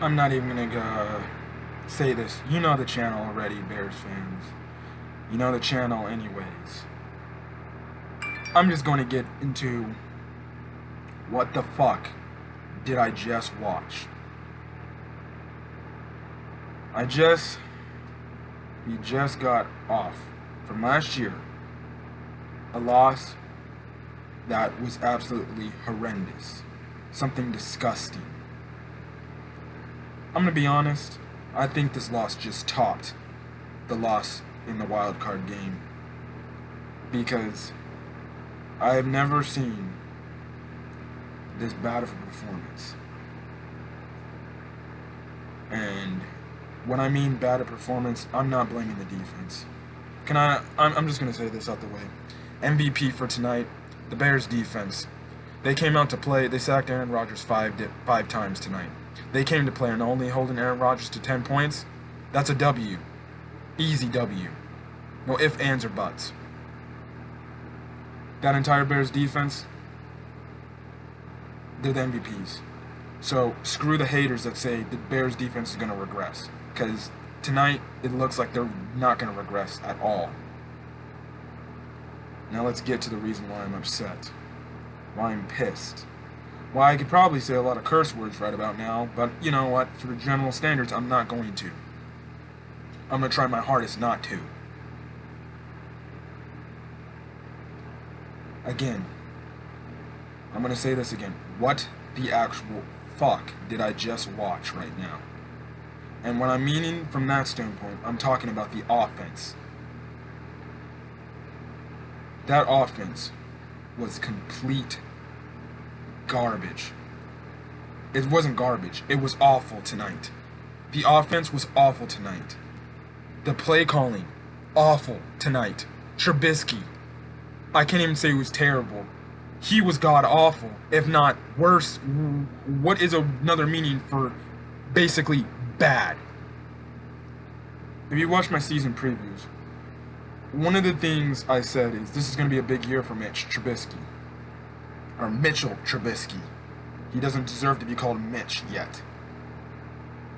I'm not even gonna say this. You know the channel already, Bears fans. You know the channel anyways. I'm just going to get into what the fuck did I just watch. We just got off from last year. A loss that was absolutely horrendous. Something disgusting. I'm gonna be honest, I think this loss just topped the loss in the wild card game. Because I have never seen this bad of a performance. And when I mean bad a performance, I'm not blaming the defense. I'm just gonna say this out the way. MVP for tonight, the Bears defense. They came out to play. They sacked Aaron Rodgers five times tonight. They came to play and only holding Aaron Rodgers to 10 points. That's a W. Easy W. No ifs, ands, or buts. That entire Bears defense, they're the MVPs. So screw the haters that say the Bears defense is going to regress. Because tonight, it looks like they're not going to regress at all. Now let's get to the reason why I'm upset. Why I'm pissed. Well, I could probably say a lot of curse words right about now, but you know what? For the general standards, I'm not going to. I'm going to try my hardest not to. Again, I'm going to say this again. What the actual fuck did I just watch right now? And when I'm meaning from that standpoint, I'm talking about the offense. That offense was complete garbage. It wasn't garbage. It was awful tonight. The offense was awful tonight. The play calling, awful tonight. Trubisky, I can't even say he was terrible. He was god-awful, if not worse. What is another meaning for basically bad? If you watch my season previews, one of the things I said is this is going to be a big year for Mitch Trubisky. Or Mitchell Trubisky. He doesn't deserve to be called Mitch yet.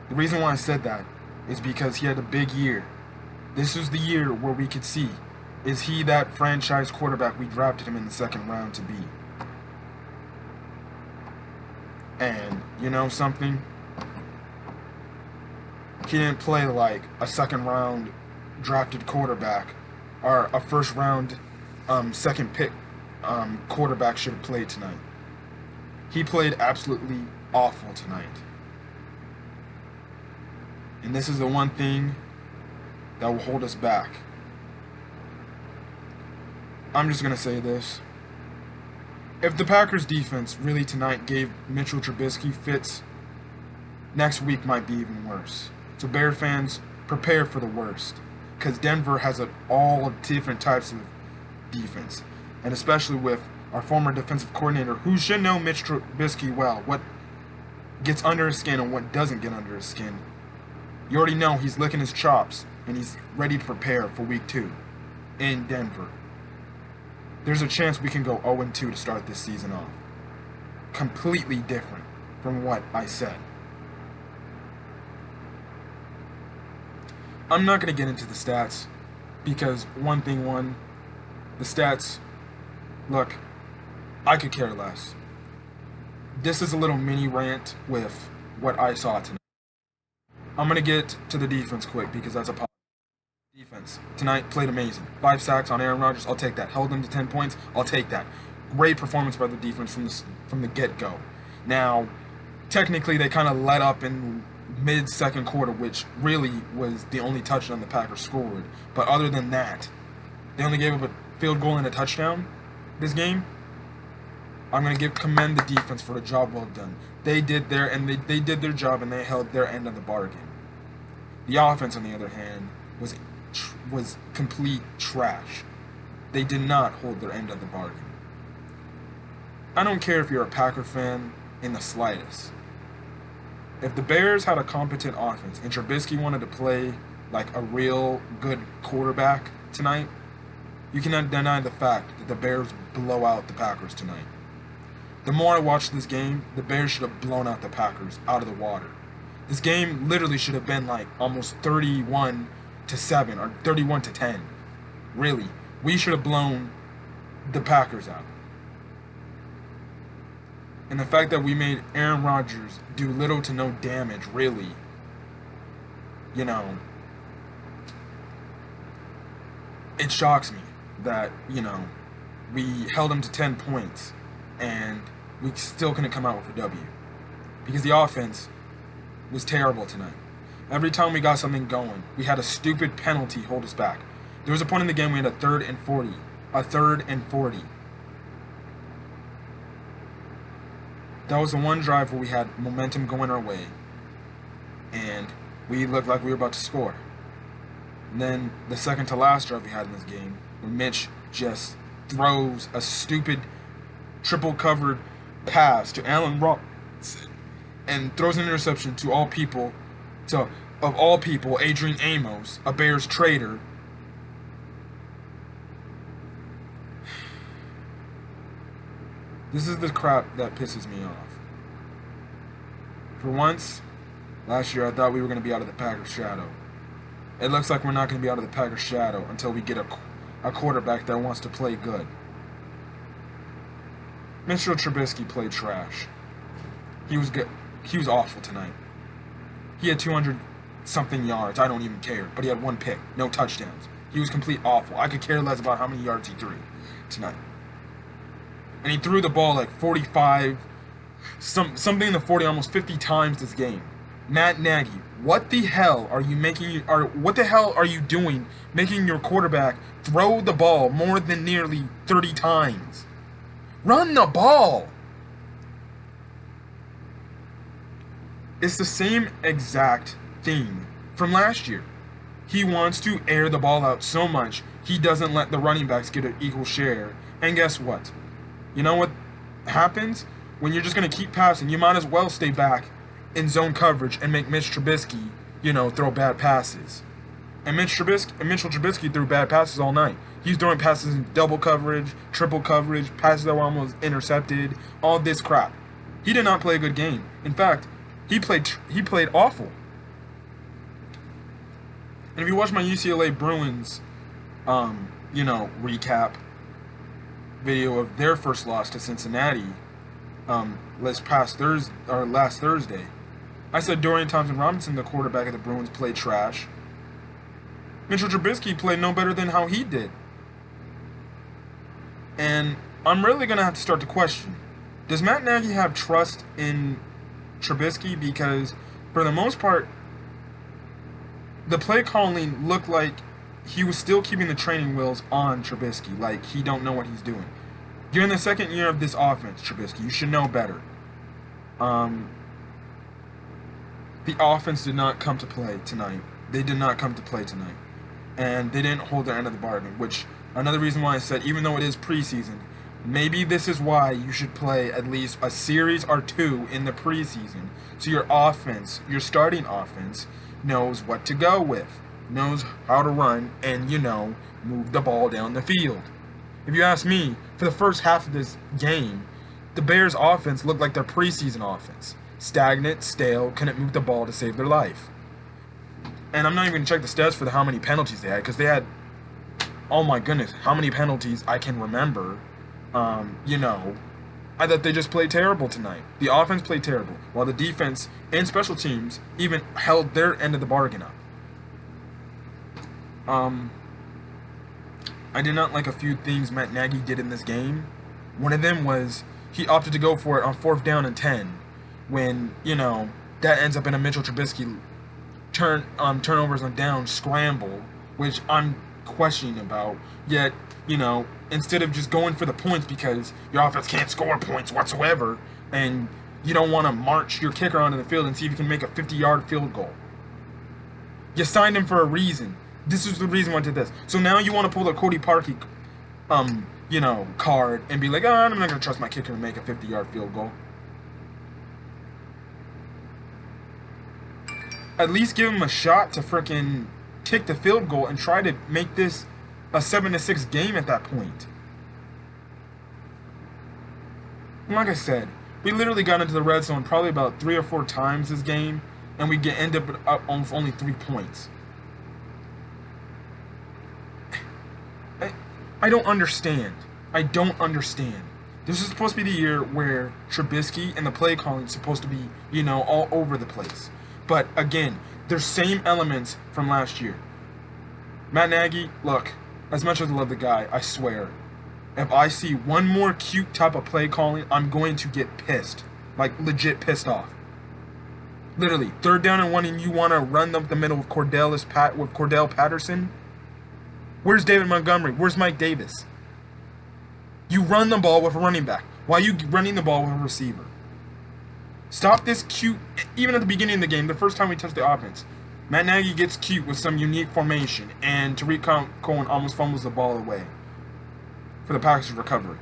The reason why I said that is because he had a big year. This was the year where we could see, is he that franchise quarterback we drafted him in the second round to be? And, you know something? He didn't play like a second round drafted quarterback or a first round second pick quarterback should have played tonight. He played absolutely awful tonight. And this is the one thing that will hold us back. I'm just going to say this. If the Packers defense really tonight gave Mitchell Trubisky fits, next week might be even worse. So Bear fans, prepare for the worst. Because Denver has all different types of defense. And especially with our former defensive coordinator, who should know Mitch Trubisky well, what gets under his skin and what doesn't get under his skin. You already know he's licking his chops, and he's ready to prepare for week 2 in Denver. There's a chance we can go 0-2 to start this season off. Completely different from what I said. I'm not going to get into the stats, because the stats, look, I could care less. This is a little mini rant with what I saw tonight. I'm going to get to the defense quick, because that's a positive. Defense tonight played amazing. 5 sacks on Aaron Rodgers, I'll take that. Held them to 10 points, I'll take that. Great performance by the defense from the get-go. Now, technically they kind of let up in mid-second quarter, which really was the only touchdown the Packers scored. But other than that, they only gave up a field goal and a touchdown this game. I'm going to commend the defense for the job well done. They did they did their job, and they held their end of the bargain. The offense, on the other hand, was complete trash. They did not hold their end of the bargain. I don't care if you're a Packer fan in the slightest. If the Bears had a competent offense and Trubisky wanted to play like a real good quarterback tonight, you cannot deny the fact that the Bears blow out the Packers tonight. The more I watch this game, the Bears should have blown out the Packers out of the water. This game literally should have been like almost 31-7 or 31-10. Really, we should have blown the Packers out. And the fact that we made Aaron Rodgers do little to no damage, really, you know, it shocks me that, we held him to 10 points and we still couldn't come out with a W. Because the offense was terrible tonight. Every time we got something going, we had a stupid penalty hold us back. There was a point in the game we had a 3rd and 40. A 3rd and 40. That was the one drive where we had momentum going our way. And we looked like we were about to score. And then the second to last drive we had in this game, where Mitch just throws a stupid triple covered pass to Allen Robinson and throws an interception to all people, of all people, Adrian Amos, a Bears traitor. This is the crap that pisses me off. For once, last year I thought we were going to be out of the Packers' shadow. It looks like we're not going to be out of the Packers' shadow until we get a quarterback that wants to play good. Mitchell Trubisky played trash. He was good. He was awful tonight. He had 200-something yards. I don't even care. But he had 1 pick. No touchdowns. He was complete awful. I could care less about how many yards he threw tonight. And he threw the ball like 45, something in the 40, almost 50 times this game. Matt Nagy, what the hell are you doing making your quarterback throw the ball more than nearly 30 times? Run the ball! It's the same exact thing from last year. He wants to air the ball out so much, he doesn't let the running backs get an equal share. And guess what? You know what happens? When you're just going to keep passing, you might as well stay back in zone coverage and make Mitch Trubisky, throw bad passes. And Mitchell Trubisky threw bad passes all night. He's throwing passes in double coverage, triple coverage, passes that were almost intercepted, all this crap. He did not play a good game. In fact, he played awful. And if you watch my UCLA Bruins, recap video of their first loss to Cincinnati, last Thursday, I said Dorian Thompson-Robinson, the quarterback of the Bruins, played trash. Mitchell Trubisky played no better than how he did. And I'm really going to have to start to question, does Matt Nagy have trust in Trubisky? Because for the most part, the play calling looked like he was still keeping the training wheels on Trubisky, like he don't know what he's doing. You're in the second year of this offense, Trubisky. You should know better. The offense did not come to play tonight. They did not come to play tonight. And they didn't hold their end of the bargain, which another reason why I said, even though it is preseason, maybe this is why you should play at least a series or 2 in the preseason, so your offense, your starting offense, knows what to go with, knows how to run, and, move the ball down the field. If you ask me, for the first half of this game, the Bears' offense looked like their preseason offense. Stagnant, stale, couldn't move the ball to save their life. And I'm not even going to check the stats for how many penalties they had, because they had, oh my goodness, how many penalties I can remember. I thought they just played terrible tonight. The offense played terrible, while the defense and special teams even held their end of the bargain up. I did not like a few things Matt Nagy did in this game. One of them was he opted to go for it on 4th down and 10, when, that ends up in a Mitchell Trubisky turnovers on down scramble, which I'm questioning about. Yet, instead of just going for the points because your offense can't score points whatsoever, and you don't want to march your kicker onto the field and see if you can make a 50-yard field goal. You signed him for a reason. This is the reason why I did this. So now you want to pull the Cody Parkey, card and be like, I'm not going to trust my kicker to make a 50-yard field goal. At least give him a shot to frickin' kick the field goal and try to make this a 7-6 game at that point. Like I said, we literally got into the red zone probably about 3 or 4 times this game, and we end up on only 3 points. I don't understand. I don't understand. This is supposed to be the year where Trubisky and the play calling is supposed to be, all over the place. But again, there's same elements from last year. Matt Nagy, look, as much as I love the guy, I swear, if I see one more cute type of play calling, I'm going to get pissed. Like, legit pissed off. Literally, 3rd down and 1 and you want to run up the middle with Cordell Patterson? Where's David Montgomery? Where's Mike Davis? You run the ball with a running back. Why are you running the ball with a receiver? Stop this cute, even at the beginning of the game, the first time we touched the offense. Matt Nagy gets cute with some unique formation, and Tariq Cohen almost fumbles the ball away for the Packers' recovery.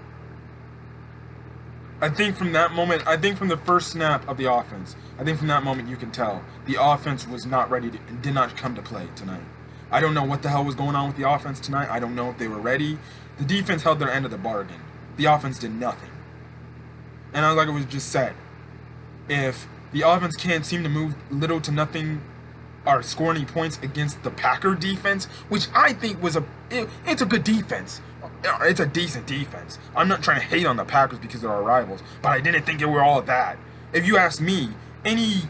I think from the first snap of the offense, I think from that moment you can tell the offense was not ready and did not come to play tonight. I don't know what the hell was going on with the offense tonight. I don't know if they were ready. The defense held their end of the bargain. The offense did nothing. And like it was just said, if the offense can't seem to move little to nothing or score any points against the Packer defense, which I think it's a good defense. It's a decent defense. I'm not trying to hate on the Packers because they're our rivals, but I didn't think they were all that. If you ask me, any,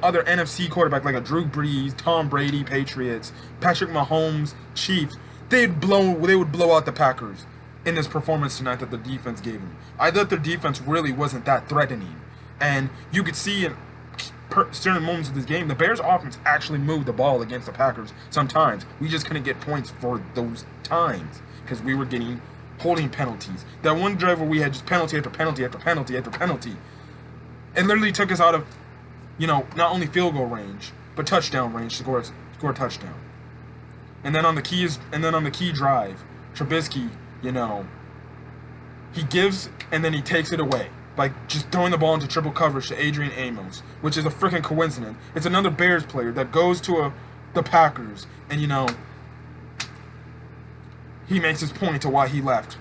other NFC quarterback like a Drew Brees, Tom Brady, Patriots, Patrick Mahomes, Chiefs, they would blow out the Packers in this performance tonight that the defense gave them. I thought their defense really wasn't that threatening. And you could see in certain moments of this game, the Bears' offense actually moved the ball against the Packers sometimes. We just couldn't get points for those times because we were getting holding penalties. That one drive where we had just penalty after penalty after penalty after penalty. It literally took us out of, not only field goal range, but touchdown range to score a touchdown. And then on the key drive, Trubisky, he gives and then he takes it away. Like just throwing the ball into triple coverage to Adrian Amos, which is a freaking coincidence. It's another Bears player that goes to the Packers and, he makes his point to why he left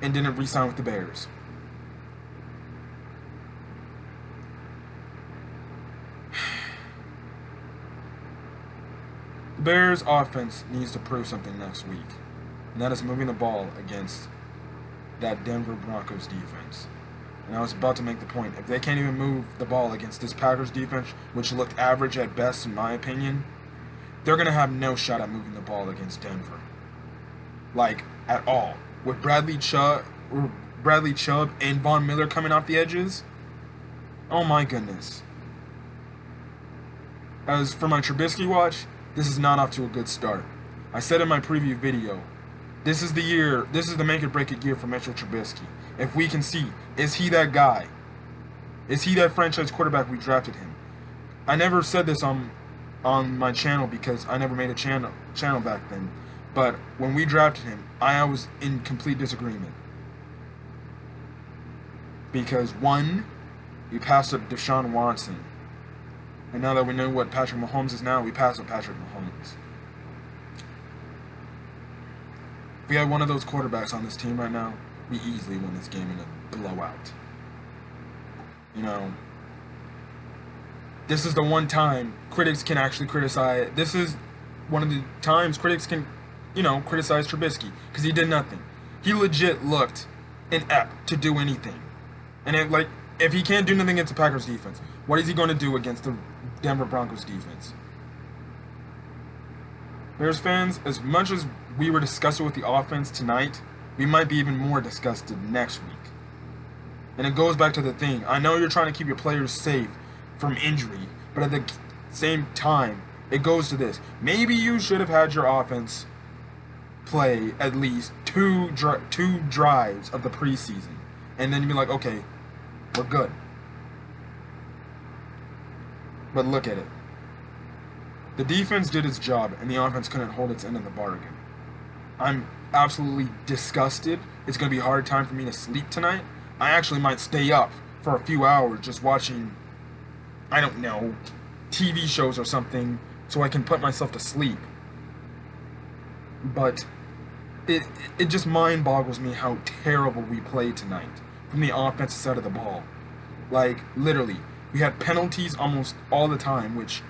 and didn't re-sign with the Bears. The Bears' offense needs to prove something next week, and that is moving the ball against that Denver Broncos defense. And I was about to make the point, if they can't even move the ball against this Packers defense, which looked average at best in my opinion, they're going to have no shot at moving the ball against Denver. Like, at all. With Bradley Chubb and Von Miller coming off the edges, oh my goodness. As for my Trubisky watch, this is not off to a good start. I said in my preview video, this is the make or break it year for Mitchell Trubisky. If we can see, is he that guy? Is he that franchise quarterback we drafted him? I never said this on my channel because I never made a channel back then. But when we drafted him, I was in complete disagreement. Because one, we passed up Deshaun Watson. And now that we know what Patrick Mahomes is now, we passed up Patrick Mahomes. If we had one of those quarterbacks on this team right now, we easily win this game in a blowout. This is the one time critics can actually criticize. This is one of the times critics can, criticize Trubisky because he did nothing. He legit looked inept to do anything. And if he can't do nothing against the Packers defense, what is he going to do against the Denver Broncos defense? Bears fans, as much as we were disgusted with the offense tonight, we might be even more disgusted next week. And it goes back to the thing. I know you're trying to keep your players safe from injury, but at the same time, it goes to this. Maybe you should have had your offense play at least two drives of the preseason. And then you'd be like, okay, we're good. But look at it. The defense did its job, and the offense couldn't hold its end of the bargain. I'm absolutely disgusted. It's going to be a hard time for me to sleep tonight. I actually might stay up for a few hours just watching, I don't know, TV shows or something so I can put myself to sleep. But it just mind boggles me how terrible we played tonight from the offensive side of the ball. Like, literally, We had penalties almost all the time, which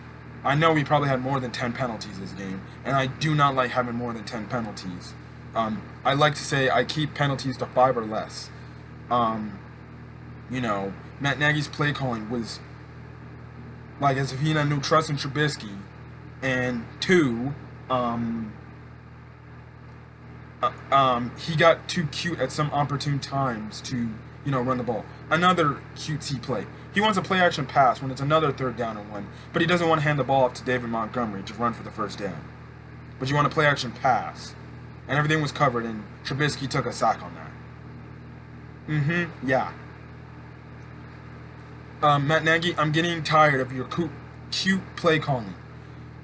I know we probably had more than 10 penalties this game, and I do not like having more than 10 penalties. I like to say I keep penalties to 5 or less. You know, Matt Nagy's play calling was like as if he had no trust in Trubisky, and two, he got too cute at some opportune times to, run the ball. Another cutesy play. He wants a play action pass when it's another 3rd down and 1, but he doesn't want to hand the ball off to David Montgomery to run for the 1st down. But you want a play action pass, and everything was covered, and Trubisky took a sack on that. Yeah. Matt Nagy, I'm getting tired of your cute play calling.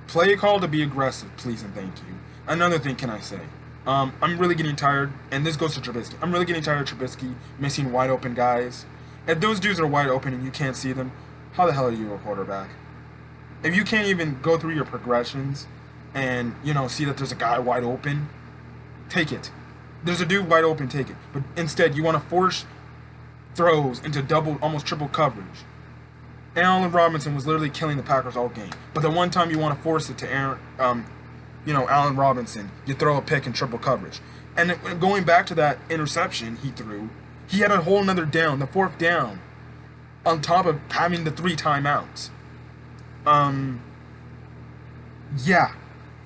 Play call to be aggressive, please and thank you. Another thing can I say? I'm really getting tired, and this goes to Trubisky. I'm really getting tired of Trubisky missing wide open guys. If those dudes are wide open and you can't see them, how the hell are you a quarterback? If you can't even go through your progressions and, see that there's a guy wide open, take it. There's a dude wide open, take it. But instead, you want to force throws into double, almost triple coverage. Allen Robinson was literally killing the Packers all game. But the one time you want to force it to Allen Robinson, you throw a pick in triple coverage. And going back to that interception he threw, he had a whole nother down, the 4th down, on top of having the 3 timeouts. Yeah.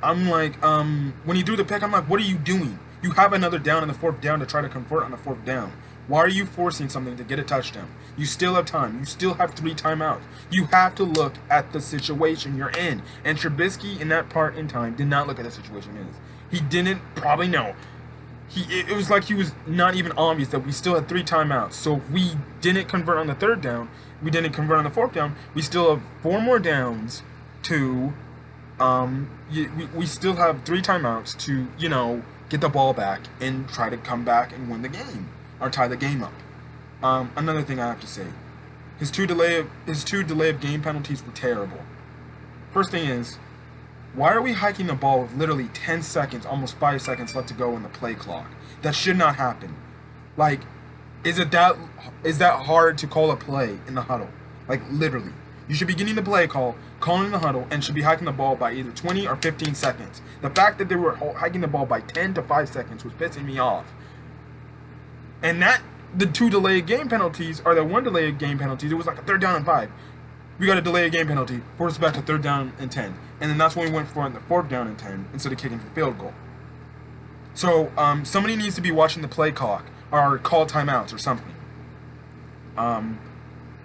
I'm like, when he threw the pick, I'm like, what are you doing? You have another down in the 4th down to try to convert on the 4th down. Why are you forcing something to get a touchdown? You still have time. You still have 3 timeouts. You have to look at the situation you're in. And Trubisky, in that part in time, did not look at the situation he is. He didn't probably know. It was like he was not even obvious that we still had 3 timeouts. So if we didn't convert on the 3rd down, we didn't convert on the 4th down, we still have 4 more downs to, we still have 3 timeouts to, get the ball back and try to come back and win the game. Or tie the game up. Another thing I have to say, his two delay of game penalties were terrible. First thing is, why are we hiking the ball with literally 10 seconds, almost 5 seconds left to go in the play clock? That should not happen. Like, is that hard to call a play in the huddle? Like, literally. You should be getting the play call, calling the huddle, and should be hiking the ball by either 20 or 15 seconds. The fact that they were hiking the ball by 10 to 5 seconds was pissing me off. And the 2 delayed game penalties, or the 1 delayed game penalties, it was like a 3rd down and 5. We got a delayed game penalty, forced us back to 3rd down and 10. And then that's when we went for the 4th down and 10, instead of kicking for field goal. So, somebody needs to be watching the play clock, or call timeouts or something.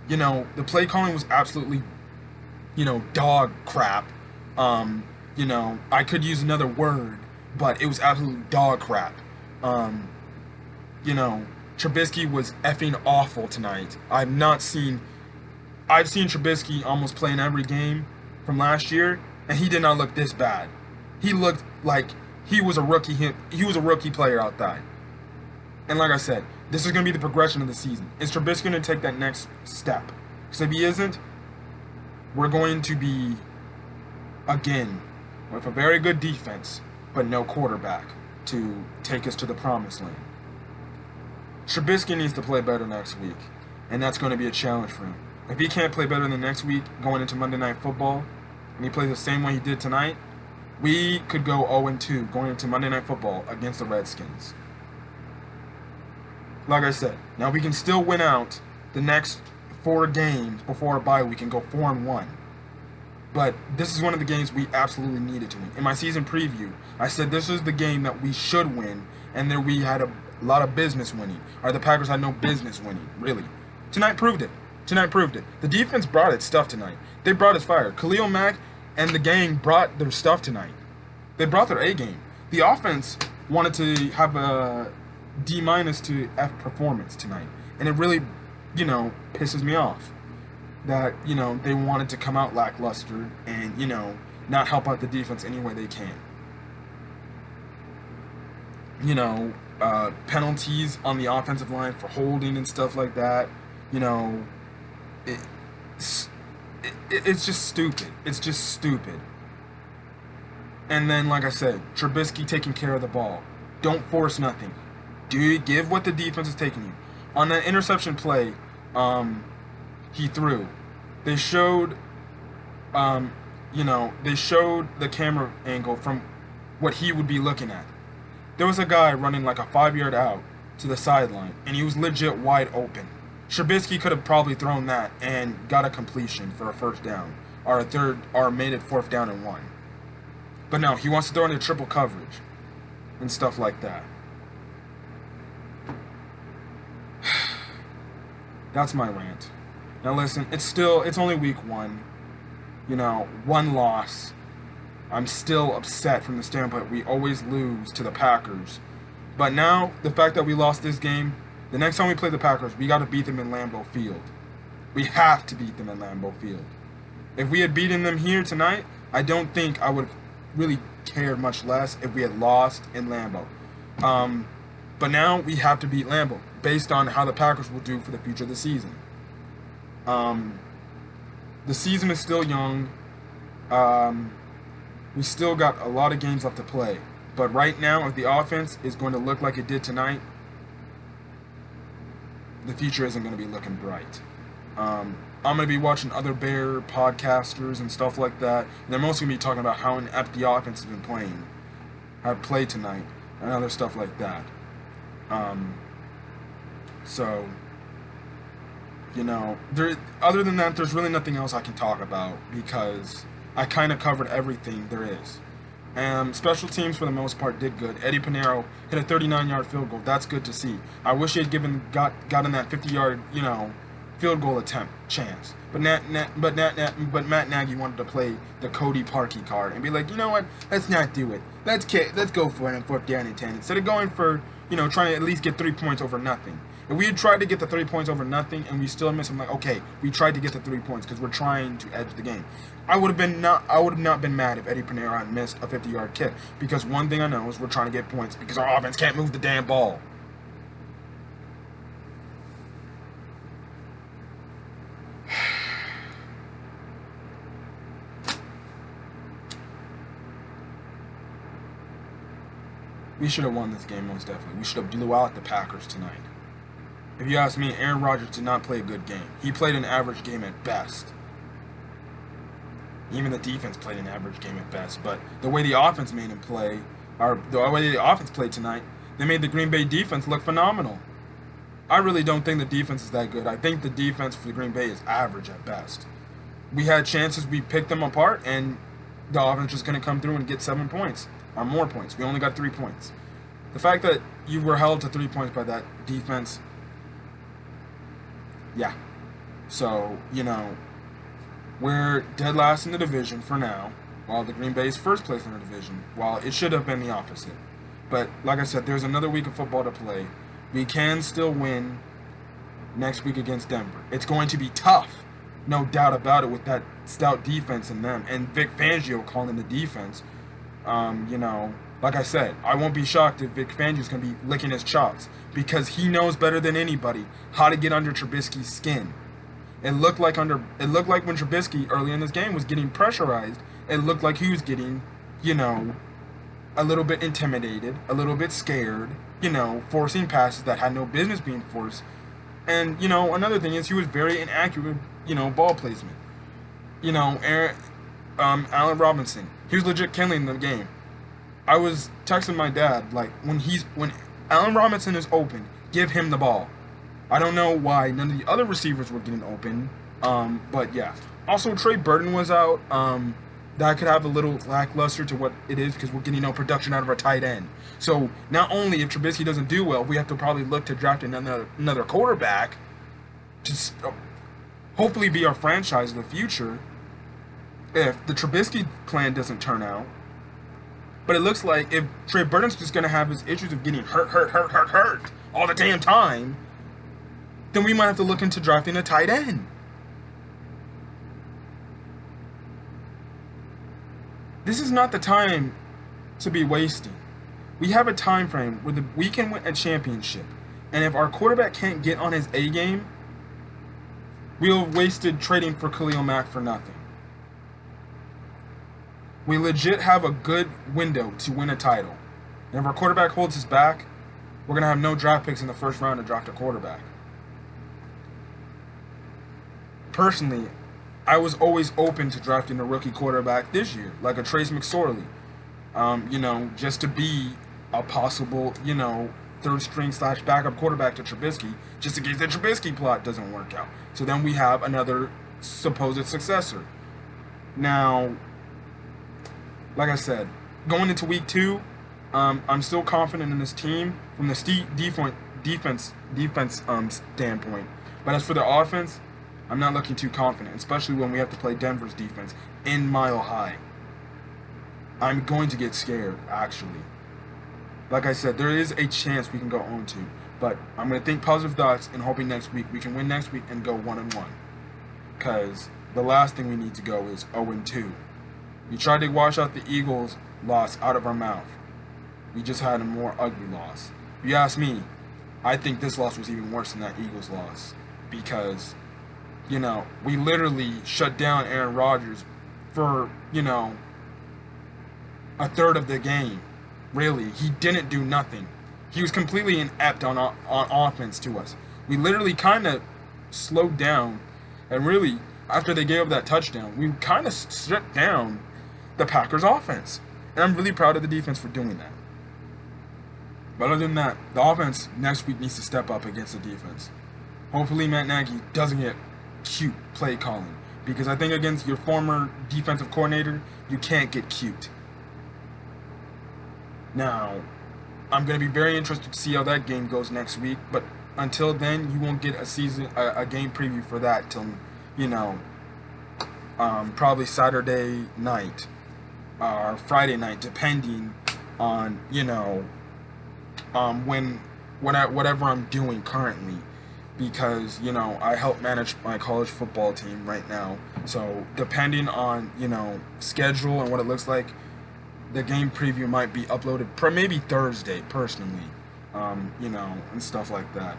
The play calling was absolutely, dog crap. I could use another word, but it was absolutely dog crap. Trubisky was effing awful tonight. I've seen Trubisky almost play in every game from last year, and he did not look this bad. He looked like he was a rookie. He was a rookie player out there. And like I said, this is going to be the progression of the season. Is Trubisky going to take that next step? Because if he isn't, we're going to be, again, with a very good defense, but no quarterback to take us to the promised land. Trubisky needs to play better next week, and that's going to be a challenge for him. If he can't play better than next week going into Monday Night Football, and he plays the same way he did tonight, we could go 0-2 going into Monday Night Football against the Redskins. Like I said, now we can still win out the next 4 games before a bye. We can go 4-1. But this is one of the games we absolutely needed to win. In my season preview, I said this is the game that we should win, and that we had a lot of business winning. Or the Packers had no business winning, really. Tonight proved it. The defense brought its stuff tonight. They brought its fire. Khalil Mack and the gang brought their stuff tonight. They brought their A game. The offense wanted to have a D- to F performance tonight. And it really, pisses me off that, they wanted to come out lackluster and, not help out the defense any way they can. Penalties on the offensive line for holding and stuff like that. It's just stupid. It's just stupid. And then, like I said, Trubisky taking care of the ball. Don't force nothing. Give what the defense is taking you. On that interception play, he threw. They showed, they showed the camera angle from what he would be looking at. There was a guy running like a 5 yard out to the sideline, and he was legit wide open. Trubisky could have probably thrown that and got a completion for a first down, or a third, or made it 4th down and 1. But no, he wants to throw into triple coverage and stuff like that. That's my rant. Now listen, it's only week 1. One loss. I'm still upset from the standpoint we always lose to the Packers. But now, the fact that we lost this game, the next time we play the Packers, we got to beat them in Lambeau Field. We have to beat them in Lambeau Field. If we had beaten them here tonight, I don't think I would have really cared much less if we had lost in Lambeau. But now we have to beat Lambeau based on how the Packers will do for the future of the season. The season is still young. We still got a lot of games left to play. But right now, if the offense is going to look like it did tonight, the future isn't going to be looking bright. I'm going to be watching other Bear podcasters and stuff like that. And they're mostly going to be talking about how inept the offense has been playing, how it played tonight, and other stuff like that. Other than that, there's really nothing else I can talk about because I kind of covered everything there is. Special teams, for the most part, did good. Eddie Pinheiro hit a 39-yard field goal. That's good to see. I wish he had gotten that 50-yard, field goal attempt chance. But Matt Nagy wanted to play the Cody Parkey card and be like, you know what? Let's not do it. Let's go for it on 4th down and 10 instead of going for, trying to at least get 3 points over nothing. If we had tried to get the 3 points over nothing and we still missed, I'm like, okay, we tried to get the 3 points because we're trying to edge the game. I would have not been mad if Eddie Pinheiro had missed a 50-yard kick because one thing I know is we're trying to get points because our offense can't move the damn ball. We should have won this game most definitely. We should have blew out the Packers tonight. If you ask me, Aaron Rodgers did not play a good game. He played an average game at best. Even the defense played an average game at best. But the way the offense made him play, or the way the offense played tonight, they made the Green Bay defense look phenomenal. I really don't think the defense is that good. I think the defense for the Green Bay is average at best. We had chances, we picked them apart, and the offense was going to come through and get 7 points, or more points. We only got 3 points. The fact that you were held to 3 points by that defense, yeah. So, we're dead last in the division for now, while the Green Bay is first place in the division, while it should have been the opposite. But, like I said, there's another week of football to play. We can still win next week against Denver. It's going to be tough, no doubt about it, with that stout defense in them. And Vic Fangio calling the defense, like I said, I won't be shocked if Vic Fangio's going to be licking his chops because he knows better than anybody how to get under Trubisky's skin. It looked like when Trubisky early in this game was getting pressurized, it looked like he was getting, a little bit intimidated, a little bit scared, forcing passes that had no business being forced. And, another thing is he was very inaccurate, ball placement. Allen Robinson, he was legit killing the game. I was texting my dad, like, when Allen Robinson is open, give him the ball. I don't know why none of the other receivers were getting open, but yeah. Also, Trey Burton was out. That could have a little lackluster to what it is because we're getting no production out of our tight end. So not only if Trubisky doesn't do well, we have to probably look to draft another quarterback to hopefully be our franchise in the future if the Trubisky plan doesn't turn out. But it looks like if Trey Burton's just going to have his issues of getting hurt all the damn time, then we might have to look into drafting a tight end. This is not the time to be wasting. We have a time frame where we can win a championship. And if our quarterback can't get on his A game, we'll have wasted trading for Khalil Mack for nothing. We legit have a good window to win a title. And if our quarterback holds his back, we're going to have no draft picks in the first round to draft a quarterback. Personally, I was always open to drafting a rookie quarterback this year, like a Trace McSorley. You know, just to be a possible, you know, third string / backup quarterback to Trubisky, just in case the Trubisky plot doesn't work out. So then we have another supposed successor. Now, like I said, going into week 2, I'm still confident in this team from the defense standpoint. But as for the offense, I'm not looking too confident, especially when we have to play Denver's defense in Mile High. I'm going to get scared, actually. Like I said, there is a chance we can go 0-2, but I'm going to think positive thoughts and hoping next week we can win next week and go 1-1. Because the last thing we need to go is 0-2. We tried to wash out the Eagles' loss out of our mouth. We just had a more ugly loss. If you ask me, I think this loss was even worse than that Eagles loss. Because, you know, we literally shut down Aaron Rodgers for, you know, a third of the game. Really, he didn't do nothing. He was completely inept on offense to us. We literally kind of slowed down, and really, after they gave up that touchdown, we kind of stripped down the Packers' offense. And I'm really proud of the defense for doing that. But other than that, the offense next week needs to step up against the defense. Hopefully Matt Nagy doesn't get cute play calling, because I think against your former defensive coordinator, you can't get cute. Now, I'm going to be very interested to see how that game goes next week, but until then, you won't get a game preview for that till, you know, probably Saturday night or Friday night, depending on, you know, whatever I'm doing currently, because, you know, I help manage my college football team right now, so depending on, you know, schedule and what it looks like, the game preview might be uploaded maybe Thursday, personally, you know, and stuff like that.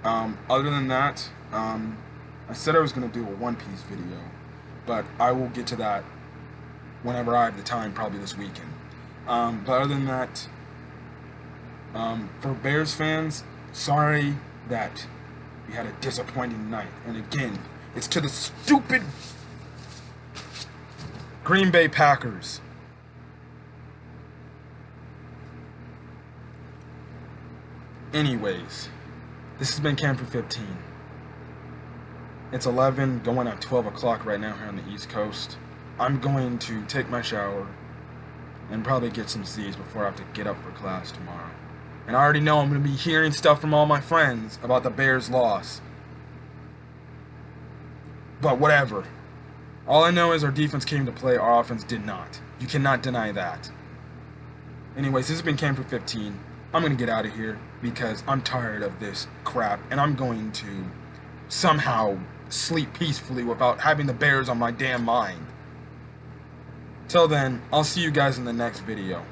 Other than that, I said I was going to do a One Piece video, but I will get to that whenever I have the time, probably this weekend. But other than that, for Bears fans, sorry that we had a disappointing night. And again, it's to the stupid Green Bay Packers. Anyways, this has been Camper 15. It's 11, going on 12 o'clock right now here on the East Coast. I'm going to take my shower and probably get some Z's before I have to get up for class tomorrow. And I already know I'm going to be hearing stuff from all my friends about the Bears' loss. But whatever. All I know is our defense came to play, our offense did not. You cannot deny that. Anyways, this has been Camper 15. I'm going to get out of here because I'm tired of this crap, and I'm going to somehow sleep peacefully without having the Bears on my damn mind. Till then, I'll see you guys in the next video.